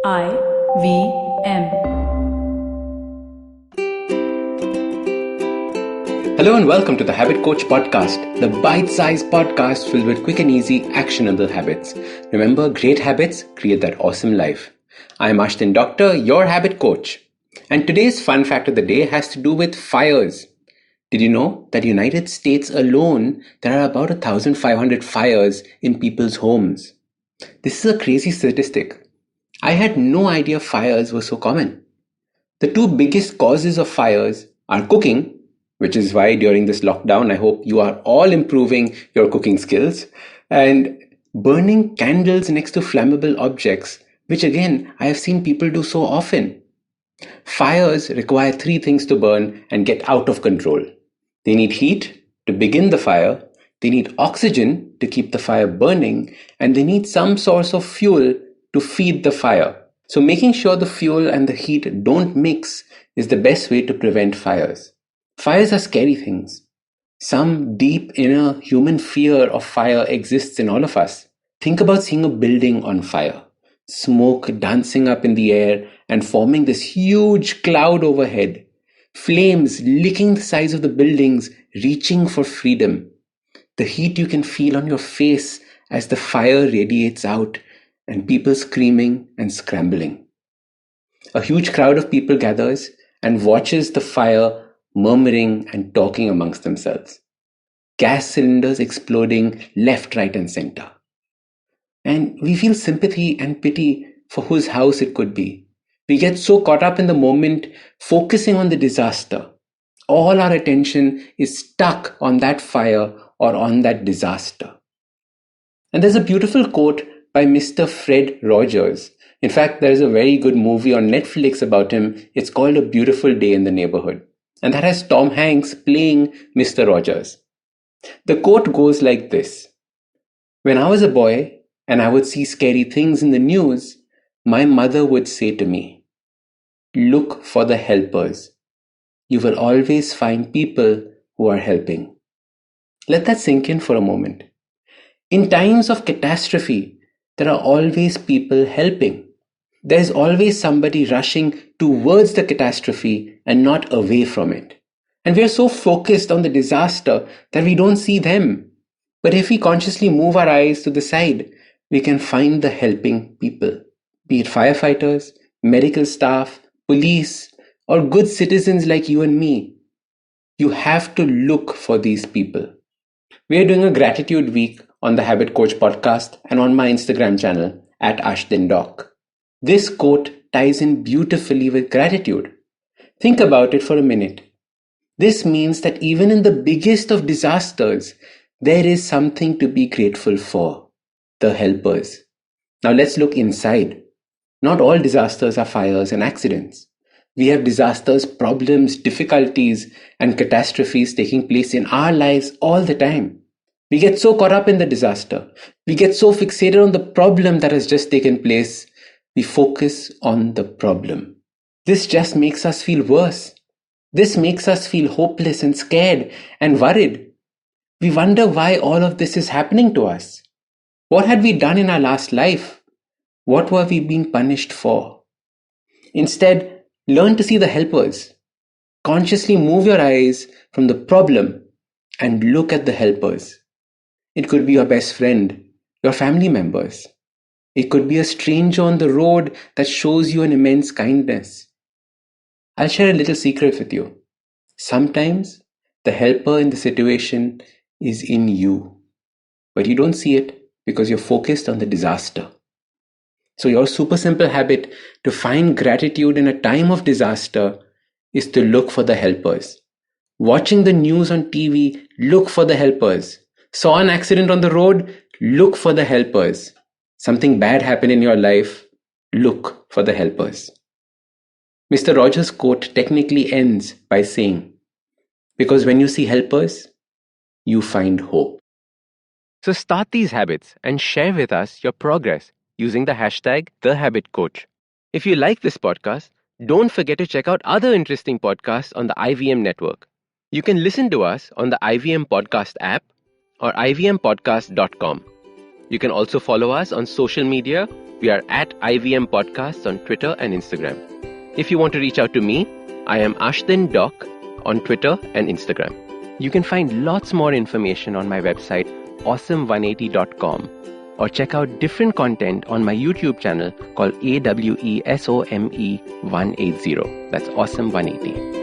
IVM. Hello and welcome to the Habit Coach Podcast, the bite-sized podcast filled with quick and easy, actionable habits. Remember, great habits create that awesome life. I'm Ashdin Doctor, your habit coach. And today's fun fact of the day has to do with fires. Did you know that in the United States alone, there are about 1,500 fires in people's homes? This is a crazy statistic. I had no idea fires were so common. The two biggest causes of fires are cooking, which is why during this lockdown, I hope you are all improving your cooking skills, and burning candles next to flammable objects, which again, I have seen people do so often. Fires require three things to burn and get out of control. They need heat to begin the fire, they need oxygen to keep the fire burning, and they need some source of fuel to feed the fire. So making sure the fuel and the heat don't mix is the best way to prevent fires. Fires are scary things. Some deep inner human fear of fire exists in all of us. Think about seeing a building on fire, smoke dancing up in the air and forming this huge cloud overhead, flames licking the sides of the buildings, reaching for freedom. The heat you can feel on your face as the fire radiates out, and people screaming and scrambling. A huge crowd of people gathers and watches the fire murmuring and talking amongst themselves. Gas cylinders exploding left, right, and center. And we feel sympathy and pity for whose house it could be. We get so caught up in the moment, focusing on the disaster. All our attention is stuck on that fire or on that disaster. And there's a beautiful quote by Mr. Fred Rogers. In fact, there is a very good movie on Netflix about him. It's called A Beautiful Day in the Neighborhood. And that has Tom Hanks playing Mr. Rogers. The quote goes like this: "When I was a boy and I would see scary things in the news, my mother would say to me, 'Look for the helpers. You will always find people who are helping.'" Let that sink in for a moment. In times of catastrophe, there are always people helping. There's always somebody rushing towards the catastrophe and not away from it. And we are so focused on the disaster that we don't see them. But if we consciously move our eyes to the side, we can find the helping people, be it firefighters, medical staff, police, or good citizens like you and me. You have to look for these people. We are doing a gratitude week on the Habit Coach podcast and on my Instagram channel at @AshdinDoc. This quote ties in beautifully with gratitude. Think about it for a minute. This means that even in the biggest of disasters, there is something to be grateful for: the helpers. Now let's look inside. Not all disasters are fires and accidents. We have disasters, problems, difficulties, and catastrophes taking place in our lives all the time. We get so caught up in the disaster. We get so fixated on the problem that has just taken place. We focus on the problem. This just makes us feel worse. This makes us feel hopeless and scared and worried. We wonder why all of this is happening to us. What had we done in our last life? What were we being punished for? Instead, learn to see the helpers. Consciously move your eyes from the problem and look at the helpers. It could be your best friend, your family members. It could be a stranger on the road that shows you an immense kindness. I'll share a little secret with you. Sometimes the helper in the situation is in you, but you don't see it because you're focused on the disaster. So your super simple habit to find gratitude in a time of disaster is to look for the helpers. Watching the news on TV, look for the helpers. Saw an accident on the road, look for the helpers. Something bad happened in your life, look for the helpers. Mr. Rogers' quote technically ends by saying, "Because when you see helpers, you find hope." So start these habits and share with us your progress using the hashtag #TheHabitCoach. If you like this podcast, don't forget to check out other interesting podcasts on the IVM network. You can listen to us on the IVM Podcast app or ivmpodcast.com. You can also follow us on social media. We are at IVM Podcasts on Twitter and Instagram. If you want to reach out to me, I am Ashdin Doc on Twitter and Instagram. You can find lots more information on my website, awesome180.com, or check out different content on my YouTube channel called AWESOME180. That's Awesome 180.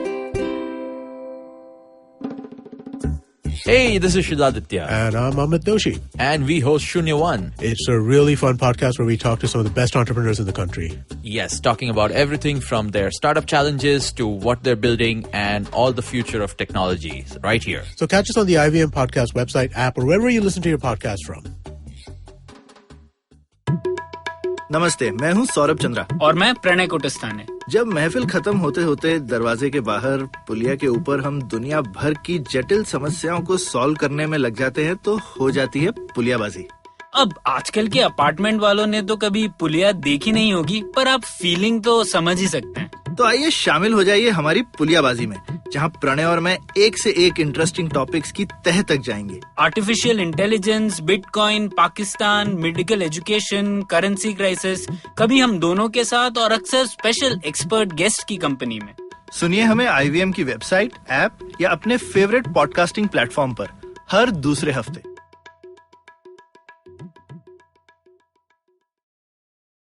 Hey, this is Shridaditya. And I'm Amit Doshi. And we host Shunya One. It's a really fun podcast where we talk to some of the best entrepreneurs in the country. Yes, talking about everything from their startup challenges to what they're building and all the future of technology right here. So catch us on the IVM Podcast website, app, or wherever you listen to your podcast from. नमस्ते, मैं हूँ सौरभ चंद्रा और मैं प्रणय कोटस्थाने। जब महफिल खत्म होते होते दरवाजे के बाहर पुलिया के ऊपर हम दुनिया भर की जटिल समस्याओं को सॉल्व करने में लग जाते हैं तो हो जाती है पुलियाबाजी। अब आजकल के अपार्टमेंट वालों ने तो कभी पुलिया देखी नहीं होगी, पर आप फीलिंग तो समझ ही सकते हैं। तो आइए शामिल हो जाइए हमारी पुलियाबाजी में, जहाँ प्रणय और मैं एक से एक इंटरेस्टिंग टॉपिक्स की तह तक जाएंगे। Artificial intelligence, bitcoin, Pakistan, medical education, currency crisis, कभी हम दोनों के साथ और अक्सर स्पेशल एक्सपर्ट गेस्ट की कंपनी में। सुनिए हमें IVM की वेबसाइट, ऐप या अपने फेवरेट पॉडकास्टिंग प्लेटफॉर्म पर हर दूसरे हफ्ते।